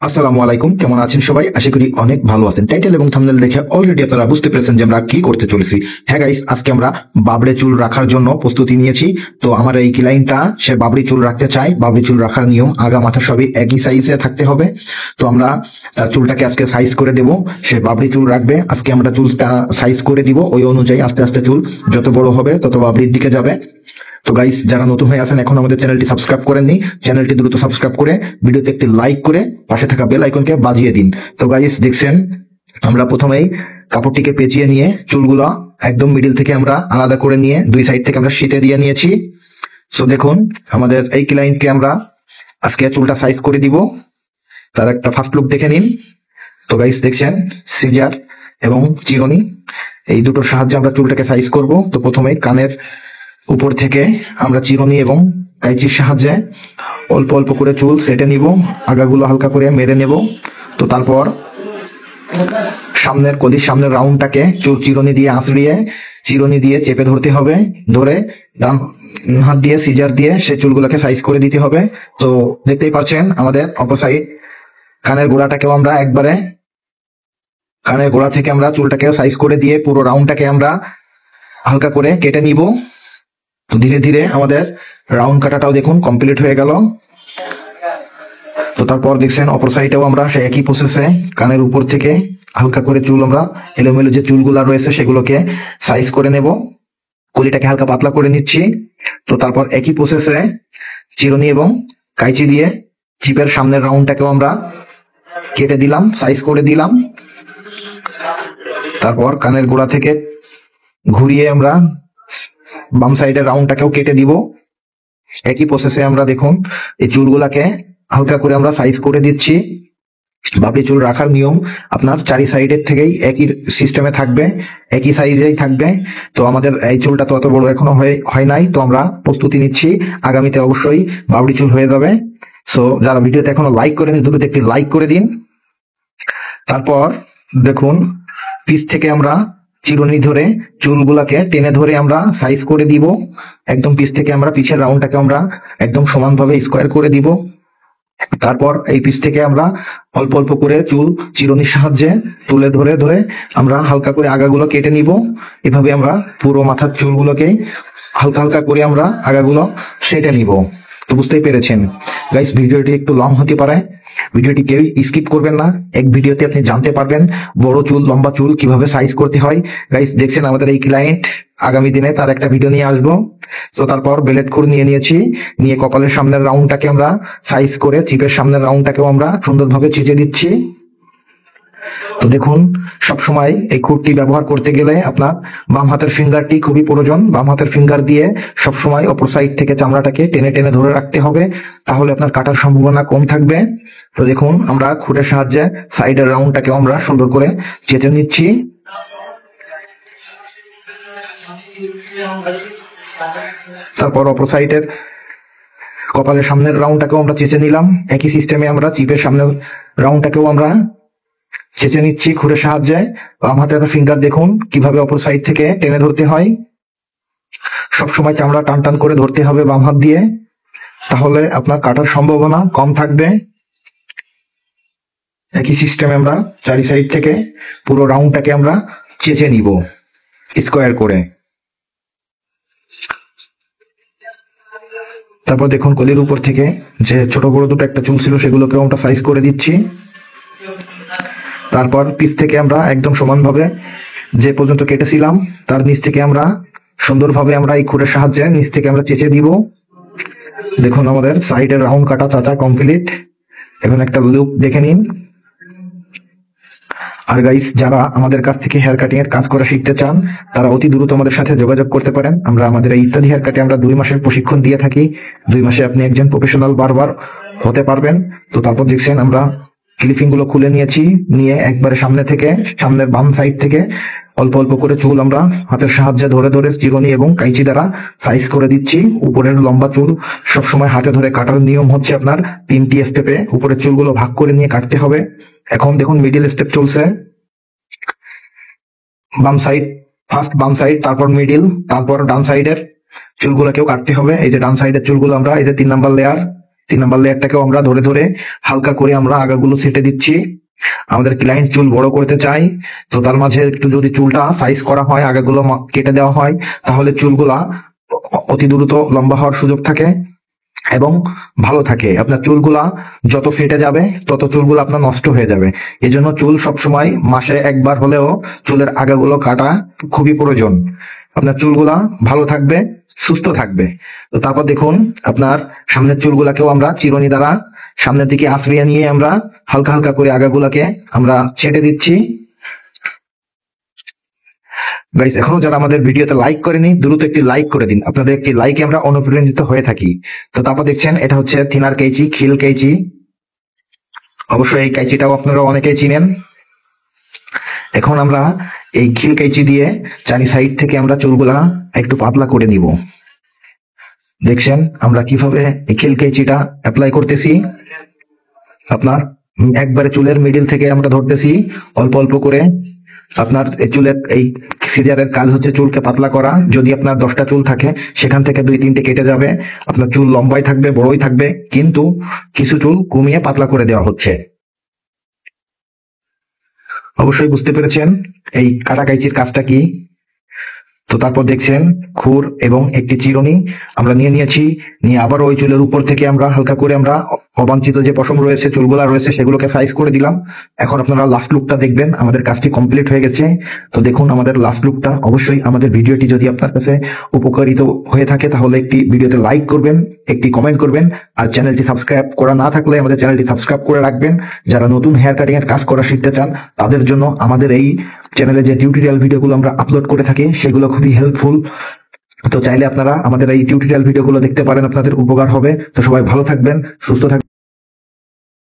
আসসালামু আলাইকুম, কেমন আছেন সবাই? আশা করি অনেক ভালো আছেন। টাইটেল এবং থাম্বনেল দেখে অলরেডি আপনারা বুঝতে পেরেছেন যে আমরা কি করতে চলেছি। হ্যাঁ গাইস, আজকে আমরা বাবড়ে চুল রাখার জন্য প্রস্তুতি নিয়েছি। তো আমার এই ক্লায়েন্টটা সে বাবড়ি চুল রাখতে চায়। বাবড়ি চুল রাখার নিয়ম আগা মাথা সবই একই সাইজে থাকতে হবে। তো আমরা তার চুলটাকে আজকে সাইজ করে দেব। সে বাবড়ি চুল রাখবে, আজকে আমরা চুলটা সাইজ করে দিব। ওই অনুযায়ী আস্তে আস্তে চুল যত বড় হবে তত বাবড়ির দিকে যাবে। তো গাইস, যারা নতুন হয়ে আছেন এখন আমাদের চ্যানেলটি সাবস্ক্রাইব করেননি, চ্যানেলটি দ্রুত সাবস্ক্রাইব করে ভিডিওতে একটি লাইক করে পাশে থাকা বেল আইকনকে বাজিয়ে দিন। তো গাইস দেখছেন, আমরা প্রথমেই কাপড়টিকে পেঁচিয়ে নিয়ে চুলগুলো একদম মিডিল থেকে আমরা আলাদা করে নিয়ে দুই সাইড থেকে আমরা শীতে দিয়ে নিয়েছি। সো দেখুন, আমাদের এই ক্লায়েন্টকে আমরা আজকে চুলটা সাইজ করে দিব। তার একটা ফার্স্ট লুক দেখে নিন। তো গাইস দেখছেন, সিজার এবং চিরুনি এই দুটোর সাহায্যে আমরা চুলটাকে সাইজ করব। তো প্রথমে কানের উপর থেকে আমরা চিরুনি এবং কাঁচির সাহায্যে অল্প অল্প করে চুল সেটে নিব, আগাগুলো হালকা করে মেরে নেব। তো তারপর সামনের কলির সামনের রাউন্ডটাকে চুল চিরুনি দিয়ে আঁচড়িয়ে চিরুনি দিয়ে চেপে ধরতে হবে। ধরে ডান হাত দিয়ে সিজার দিয়ে সে চুলগুলোকে সাইজ করে দিতে হবে। তো দেখতেই পাচ্ছেন আমাদের অপর সাইড কানের গোড়াটাকেও আমরা একবারে কানের গোড়া থেকে আমরা চুলটাকেও সাইজ করে দিয়ে পুরো রাউন্ডটাকে আমরা হালকা করে কেটে নিব। তো ধীরে ধীরে আমাদের রাউন্ড কাটাটাও দেখুন কমপ্লিট হয়ে গেল। তো তারপর দেখছেন অপর সাইডেও আমরা সেই একই প্রসেসে কানের উপর থেকে হালকা করে চুল আমরা এলোমেলো যে চুলগুলা রয়েছে সেগুলোকে সাইজ করে নেব। কলিটাকে হালকা পাতলা করে নিচ্ছি। তো তারপর একই প্রসেসে চিরুনি এবং কাঁচি দিয়ে চিপের সামনের রাউন্ডটাকেও আমরা কেটে দিলাম, সাইজ করে দিলাম। তারপর কানের গোড়া থেকে ঘুরিয়ে আমরা বাম সাইডের রাউন্ডটাকেও কেটে দিব। একই প্রসেসে আমরা দেখুন এই চুলগুলাকে হালকা করে আমরা সাইজ করে দিচ্ছি। বাবরি চুল রাখার নিয়ম আপনার চারি সাইডের থেকেই একই সিস্টেমে থাকবে, একই সাইজেই থাকবে। তো আমাদের এই চুলটা তো অত বড় এখনো হয় নাই, তো আমরা প্রস্তুতি নিচ্ছি, আগামীতে অবশ্যই বাবরি চুল হয়ে যাবে। সো যারা ভিডিওতে এখনো লাইক করেনি দ্রুত একটি লাইক করে দিন। তারপর দেখুন পিছ থেকে আমরা চিরুনি ধরে চুলগুলাকে টেনে ধরে আমরা সাইজ করে দিব। একদম পিছ থেকে আমরা পিছের রাউন্ডটাকে আমরা একদম সমানভাবে স্কোয়ার করে দিব। তারপর এই পিছ থেকে আমরা অল্প অল্প করে চুল চিরুনির সাহায্যে তুলে ধরে ধরে আমরা হালকা করে আগাগুলো কেটে নিব। এভাবে আমরা পুরো মাথার চুলগুলোকে হালকা হালকা করে আমরা আগাগুলো সেটে নিব। তো বুঝতেই পেরেছেন গাইস, ভিডিওটি একটু লং হতে পারে, ভিডিওটি কেউ স্কিপ করবেন না। এক ভিডিওতে আপনি জানতে পারবেন বড় চুল লম্বা চুল কিভাবে সাইজ করতে হয়। গাইস দেখছেন আমাদের এই ক্লায়েন্ট, আগামী দিনে তার একটা ভিডিও নিয়ে আসবো। তো তারপর বেলেট খুর নিয়েছি, নিয়ে কপালের সামনের রাউন্ডটাকে আমরা সাইজ করে চিপের সামনের রাউন্ডটাকেও আমরা সুন্দরভাবে চেঁচে দিচ্ছি। তো দেখুন, সবসময় এই খুরটি ব্যবহার করতে গেলে আপনার বাম হাতের ফিঙ্গারটি খুবই প্রয়োজন। বাম হাতের ফিঙ্গার দিয়ে সবসময় অপর সাইড থেকে চামড়াটাকে টেনে টেনে ধরে রাখতে হবে, তাহলে আপনার কাটার সম্ভাবনা কম থাকবে। তো দেখুন, আমরা খুরের সাহায্যে সাইডের রাউন্ডটাকে আমরা সুন্দর করে চেঁচে নিচ্ছি। তারপর অপর সাইডের কপালের সামনের রাউন্ডটাকেও আমরা চেঁচে নিলাম। একই সিস্টেমে আমরা চিপের সামনের রাউন্ডটাকেও আমরা চেঁচে নিচ্ছি খুরের সাহায্যে। বাম হাতের ফিঙ্গার দেখুন কিভাবে অপর সাইড থেকে টেনে ধরতে হয়। সবসময় চামড়া টান টান করে ধরতে হবে বাম হাত দিয়ে, তাহলে আপনার কাটার সম্ভাবনা কম থাকবে। একই সিস্টেমে আমরা চারি সাইড থেকে পুরো রাউন্ডটাকে আমরা চেঁচে নিব স্কোয়ার করে। তারপর দেখুন কলির উপর থেকে যে ছোট বড় দুটো একটা চুল ছিল সেগুলোকেও আমরা সাইজ করে দিচ্ছি। তারপর পিছ থেকে আমরা একদম সমানভাবে যে পর্যন্ত কেটেছিলাম তার নিচ থেকে আমরা সুন্দরভাবে আমরা এই খুরের সাহায্যে নিচ থেকে আমরা চেঁচে দিব। দেখুন আমাদের সাইডের রাউন্ড কাটা চাচা কমপ্লিট। এখন একটা লুক দেখে নিন। আর গাইস, যারা আমাদের কাছ থেকে হেয়ার কাটিং এর কাজ করা শিখতে চান তারা অতি দ্রুত আমাদের সাথে যোগাযোগ করতে পারেন। আমরা আমাদের এই ইত্যাদি হেয়ার কাটে আমরা 2 মাসের প্রশিক্ষণ দিয়ে থাকি। 2 মাসে আপনি একজন প্রফেশনাল বারবার হতে পারবেন। তো তারপর দেখছেন আমরা ক্লিপিং গুলো খুলে নিয়েছি, নিয়ে একবারে সামনে থেকে সামনের বাম সাইড থেকে অল্প অল্প করে চুল আমরা হাতের সাহায্যে ধরে ধরে চিরুনি এবং কাঁচি দ্বারা সাইজ করে দিচ্ছি। উপরের লম্বা চুল সবসময় হাতে ধরে কাটার নিয়ম হচ্ছে আপনার 3টি স্টেপে উপরের চুলগুলো ভাগ করে নিয়ে কাটতে হবে। এখন দেখুন মিডিল স্টেপ চলছে। বাম সাইড ফার্স্ট বাম সাইড, তারপর মিডিল, তারপর ডান সাইডের চুলগুলোকেও কাটতে হবে। এই যে ডান সাইডের চুলগুলো আমরা এই যে 3 নাম্বার লেয়ার 3 নাম্বার লেয়ারটাকেও আমরা ধরে ধরে হালকা করে আমরা আগাগুলো ছেটে দিচ্ছি। আমাদের ক্লায়েন্ট চুল বড় করতে চাই, তো তার মাঝে একটু যদি চুলটা সাইজ করা হয়, আগাগুলো কেটে দেওয়া হয়, তাহলে চুলগুলা অতি দ্রুত লম্বা হওয়ার সুযোগ থাকে এবং ভালো থাকে। আপনার চুলগুলা যত ফেটে যাবে তত চুলগুলো আপনার নষ্ট হয়ে যাবে। এই জন্য চুল সবসময় মাসে একবার হলেও চুলের আগাগুলো কাটা খুবই প্রয়োজন। আপনার চুলগুলা ভালো থাকবে, সুস্থ থাকবে। তো তারপর দেখুন, আপনার সামনের চুলগুলাকেও আমরা চিরুনি দ্বারা সামনের দিকে আঁচড়িয়ে নিয়ে আমরা হালকা হালকা করে আগাগুলাকে আমরা ছেটে দিচ্ছি। গাইস, এখনো যারা আমাদের ভিডিওতে লাইক করেনি, দ্রুত একটি লাইক করে দিন। আপনাদের একটি লাইকে আমরা অনুপ্রাণিত হয়ে থাকি। তো তারপর দেখছেন, এটা হচ্ছে থিনার কেচি, খিল কেচি। অবশ্যই এই কেচিটাও আপনারা অনেকেই চিনেন। এখন আমরা এই খিল কেচি দিয়ে চারি সাইড থেকে আমরা চুলগুলা একটু পাতলা করে নিব। দেখছেন আমরা কিভাবে এই খিল কেচিটা অ্যাপ্লাই করতেছি। আপনার একবারে চুলের মিডিল থেকে আমরা ধরতেছি অল্প অল্প করে। আপনার চুলের এই সিজারের কাজ হচ্ছে চুলকে পাতলা করা। যদি আপনার 10টা চুল থাকে, সেখান থেকে 2-3টে কেটে যাবে। আপনার চুল লম্বাই থাকবে, বড়ই থাকবে, কিন্তু কিছু চুল কমিয়ে পাতলা করে দেওয়া হচ্ছে। অবশ্যই বুঝতে পেরেছেন এই কাটা কাইচির কাজটা কি। তো তারপর দেখছেন খুর এবং একটি চিরুনি আমরা নিয়ে নিয়েছি। নিয়ে আবার ওই চুলের উপর থেকে আমরা হালকা করে আমরা অবাঞ্ছিত যে পশম রয়েছে, চুলগুলা রয়েছে, সেগুলোকে সাইজ করে দিলাম। এখন আপনারা লাস্ট লুকটা দেখবেন। আমাদের কাজটি কমপ্লিট হয়ে গেছে। তো দেখুন আমাদের লাস্ট লুকটা। অবশ্যই আমাদের ভিডিওটি যদি আপনার কাছে উপকারিত হয়ে থাকে, তাহলে একটি ভিডিওতে লাইক করবেন, একটি কমেন্ট করবেন, আর চ্যানেলটি সাবস্ক্রাইব করা না থাকলে আমাদের চ্যানেলটি সাবস্ক্রাইব করে রাখবেন। যারা নতুন হেয়ার কাটিং এর কাজ করা শিখতে চান, তাদের জন্য আমাদের এই চ্যানেলে যে টিউটোরিয়াল ভিডিওগুলো আমরা আপলোড করে থাকি, সেগুলো খুবই হেল্পফুল। তো চাইলে আপনারা আমাদের এই টিউটোরিয়াল ভিডিওগুলো দেখতে পারেন, আপনাদের উপকার হবে। তো সবাই ভালো থাকবেন, সুস্থ থাকবেন।